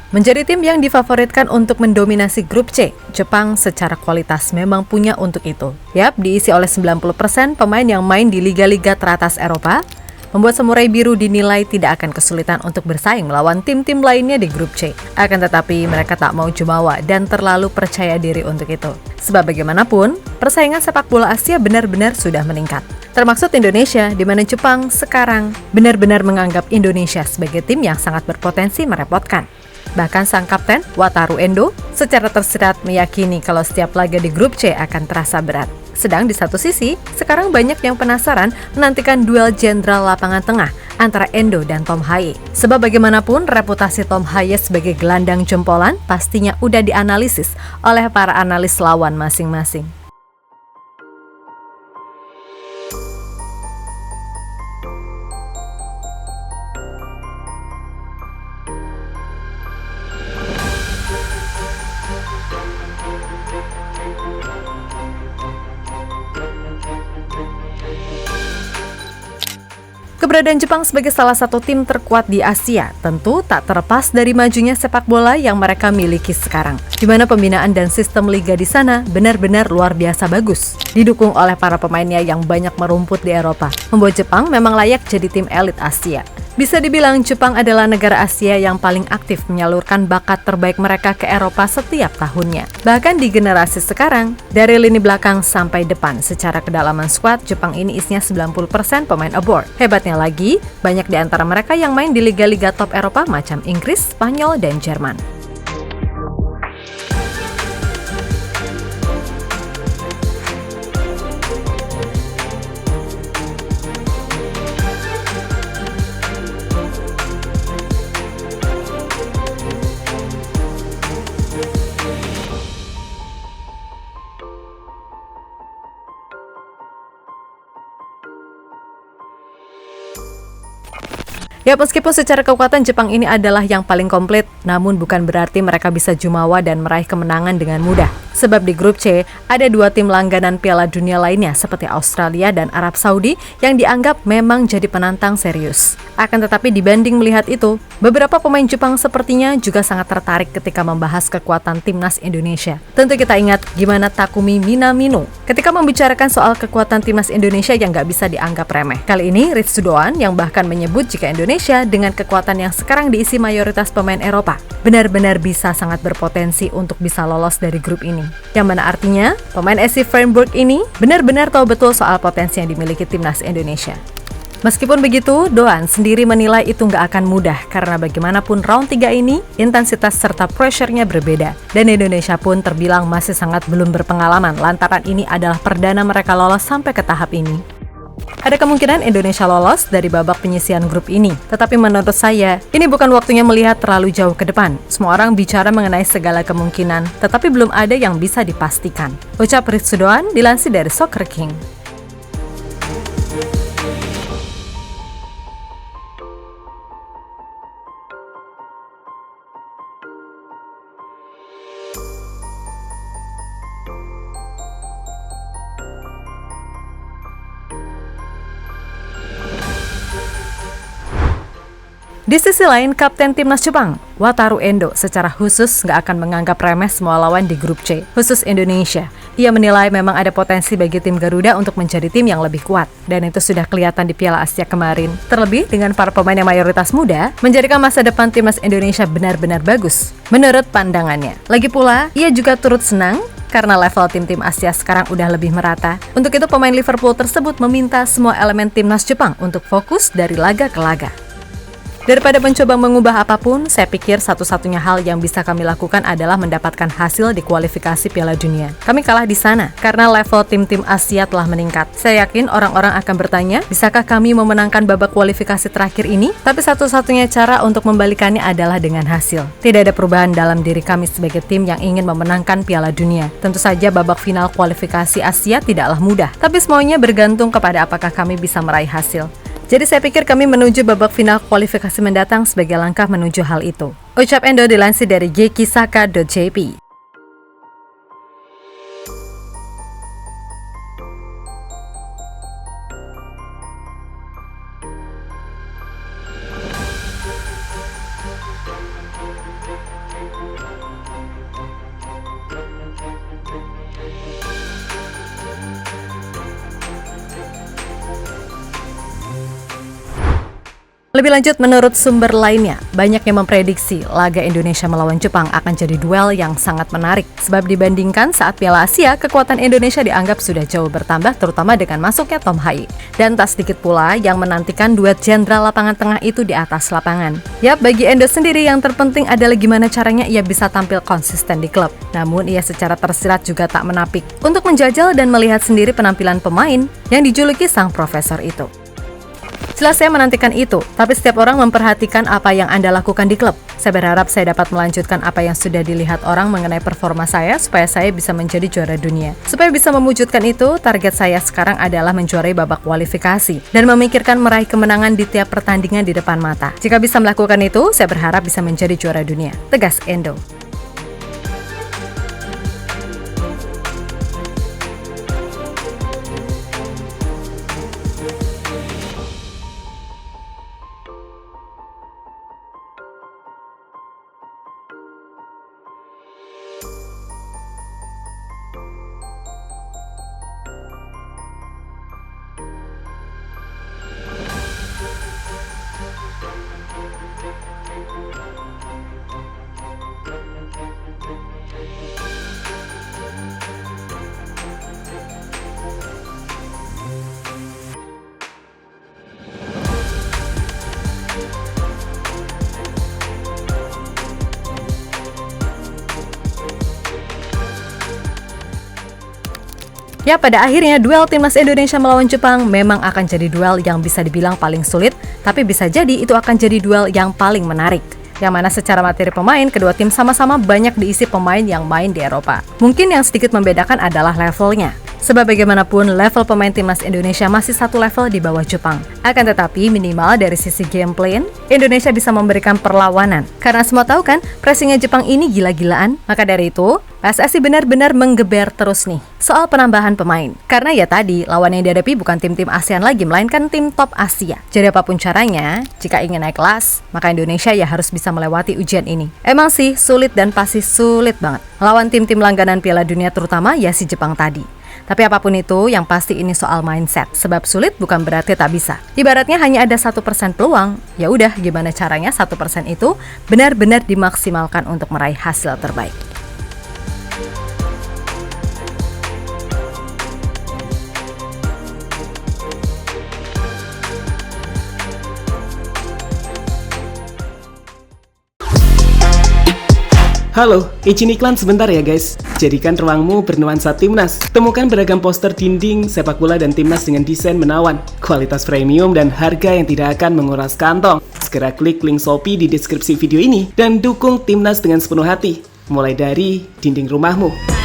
Menjadi tim yang difavoritkan untuk mendominasi grup C, Jepang secara kualitas memang punya untuk itu. Yap, diisi oleh 90% pemain yang main di liga-liga teratas Eropa, membuat Samurai Biru dinilai tidak akan kesulitan untuk bersaing melawan tim-tim lainnya di grup C. Akan tetapi mereka tak mau jumawa dan terlalu percaya diri untuk itu. Sebab bagaimanapun, persaingan sepak bola Asia benar-benar sudah meningkat. Termaksud Indonesia, di mana Jepang sekarang benar-benar menganggap Indonesia sebagai tim yang sangat berpotensi merepotkan. Bahkan sang kapten, Wataru Endo, secara tersirat meyakini kalau setiap laga di grup C akan terasa berat. Sedang di satu sisi, sekarang banyak yang penasaran menantikan duel jenderal lapangan tengah antara Endo dan Tom Haye. Sebab bagaimanapun, reputasi Tom Haye sebagai gelandang jempolan pastinya udah dianalisis oleh para analis lawan masing-masing. Keberadaan Jepang sebagai salah satu tim terkuat di Asia tentu tak terlepas dari majunya sepak bola yang mereka miliki sekarang, di mana pembinaan dan sistem liga di sana benar-benar luar biasa bagus, didukung oleh para pemainnya yang banyak merumput di Eropa, membuat Jepang memang layak jadi tim elit Asia. Bisa dibilang Jepang adalah negara Asia yang paling aktif menyalurkan bakat terbaik mereka ke Eropa setiap tahunnya. Bahkan di generasi sekarang, dari lini belakang sampai depan, secara kedalaman skuad, Jepang ini isinya 90% pemain abroad. Hebatnya lagi, banyak di antara mereka yang main di liga-liga top Eropa macam Inggris, Spanyol, dan Jerman. Ya, meskipun secara kekuatan Jepang ini adalah yang paling komplit, namun bukan berarti mereka bisa jumawa dan meraih kemenangan dengan mudah. Sebab di grup C, ada dua tim langganan Piala Dunia lainnya seperti Australia dan Arab Saudi yang dianggap memang jadi penantang serius. Akan tetapi dibanding melihat itu, beberapa pemain Jepang sepertinya juga sangat tertarik ketika membahas kekuatan timnas Indonesia. Tentu kita ingat gimana Takumi Minamino ketika membicarakan soal kekuatan timnas Indonesia yang nggak bisa dianggap remeh. Kali ini Ritsudoan yang bahkan menyebut jika Indonesia dengan kekuatan yang sekarang diisi mayoritas pemain Eropa benar-benar bisa sangat berpotensi untuk bisa lolos dari grup ini. Yang mana artinya, pemain SC Freiburg ini benar-benar tahu betul soal potensi yang dimiliki timnas Indonesia. Meskipun begitu, Doan sendiri menilai itu nggak akan mudah karena bagaimanapun round 3 ini, intensitas serta pressure-nya berbeda. Dan Indonesia pun terbilang masih sangat belum berpengalaman lantaran ini adalah perdana mereka lolos sampai ke tahap ini. Ada kemungkinan Indonesia lolos dari babak penyisihan grup ini. Tetapi menurut saya, ini bukan waktunya melihat terlalu jauh ke depan. Semua orang bicara mengenai segala kemungkinan, tetapi belum ada yang bisa dipastikan. Ucap Ritsudoan dilansir dari Soccer King. Di sisi lain, Kapten Timnas Jepang, Wataru Endo, secara khusus nggak akan menganggap remeh semua lawan di grup C, khusus Indonesia. Ia menilai memang ada potensi bagi tim Garuda untuk menjadi tim yang lebih kuat, dan itu sudah kelihatan di Piala Asia kemarin. Terlebih dengan para pemain yang mayoritas muda, menjadikan masa depan timnas Indonesia benar-benar bagus, menurut pandangannya. Lagi pula, ia juga turut senang karena level tim-tim Asia sekarang udah lebih merata. Untuk itu, pemain Liverpool tersebut meminta semua elemen timnas Jepang untuk fokus dari laga ke laga. Daripada mencoba mengubah apapun, saya pikir satu-satunya hal yang bisa kami lakukan adalah mendapatkan hasil di kualifikasi Piala Dunia. Kami kalah di sana, karena level tim-tim Asia telah meningkat. Saya yakin orang-orang akan bertanya, bisakah kami memenangkan babak kualifikasi terakhir ini? Tapi satu-satunya cara untuk membalikannya adalah dengan hasil. Tidak ada perubahan dalam diri kami sebagai tim yang ingin memenangkan Piala Dunia. Tentu saja babak final kualifikasi Asia tidaklah mudah, tapi semuanya bergantung kepada apakah kami bisa meraih hasil. Jadi saya pikir kami menuju babak final kualifikasi mendatang sebagai langkah menuju hal itu. Ucap Endo dilansir dari gekisaka.jp. Lebih lanjut, menurut sumber lainnya, banyak yang memprediksi laga Indonesia melawan Jepang akan jadi duel yang sangat menarik. Sebab dibandingkan saat Piala Asia, kekuatan Indonesia dianggap sudah jauh bertambah, terutama dengan masuknya Tom Hai. Dan tak sedikit pula yang menantikan duet jenderal lapangan tengah itu di atas lapangan. Yap, bagi Endo sendiri yang terpenting adalah gimana caranya ia bisa tampil konsisten di klub. Namun ia secara tersirat juga tak menapik untuk menjajal dan melihat sendiri penampilan pemain yang dijuluki sang profesor itu. Jelas saya menantikan itu, tapi setiap orang memperhatikan apa yang Anda lakukan di klub. Saya berharap saya dapat melanjutkan apa yang sudah dilihat orang mengenai performa saya supaya saya bisa menjadi juara dunia. Supaya bisa mewujudkan itu, target saya sekarang adalah menjuarai babak kualifikasi dan memikirkan meraih kemenangan di tiap pertandingan di depan mata. Jika bisa melakukan itu, saya berharap bisa menjadi juara dunia, tegas Endo. Ya, pada akhirnya duel timnas Indonesia melawan Jepang memang akan jadi duel yang bisa dibilang paling sulit, tapi bisa jadi itu akan jadi duel yang paling menarik. Yang mana secara materi pemain, kedua tim sama-sama banyak diisi pemain yang main di Eropa. Mungkin yang sedikit membedakan adalah levelnya. Sebab bagaimanapun, level pemain timnas Indonesia masih satu level di bawah Jepang. Akan tetapi, minimal dari sisi gameplay, Indonesia bisa memberikan perlawanan. Karena semua tahu kan, pressingnya Jepang ini gila-gilaan. Maka dari itu, PSSI benar-benar menggeber terus nih soal penambahan pemain. Karena ya tadi, lawan yang dihadapi bukan tim-tim ASEAN lagi, melainkan tim top Asia. Jadi apapun caranya, jika ingin naik kelas, maka Indonesia ya harus bisa melewati ujian ini. Emang sih, sulit dan pasti sulit banget. Lawan tim-tim langganan Piala Dunia terutama ya si Jepang tadi. Tapi apapun itu, yang pasti ini soal mindset. Sebab sulit bukan berarti tak bisa. Ibaratnya hanya ada 1% peluang. Ya udah, gimana caranya 1% itu benar-benar dimaksimalkan untuk meraih hasil terbaik. Halo, izin iklan sebentar ya guys. Jadikan ruangmu bernuansa timnas. Temukan beragam poster dinding, sepak bola dan timnas dengan desain menawan, kualitas premium dan harga yang tidak akan menguras kantong. Segera klik link Shopee di deskripsi video ini dan dukung timnas dengan sepenuh hati. Mulai dari dinding rumahmu.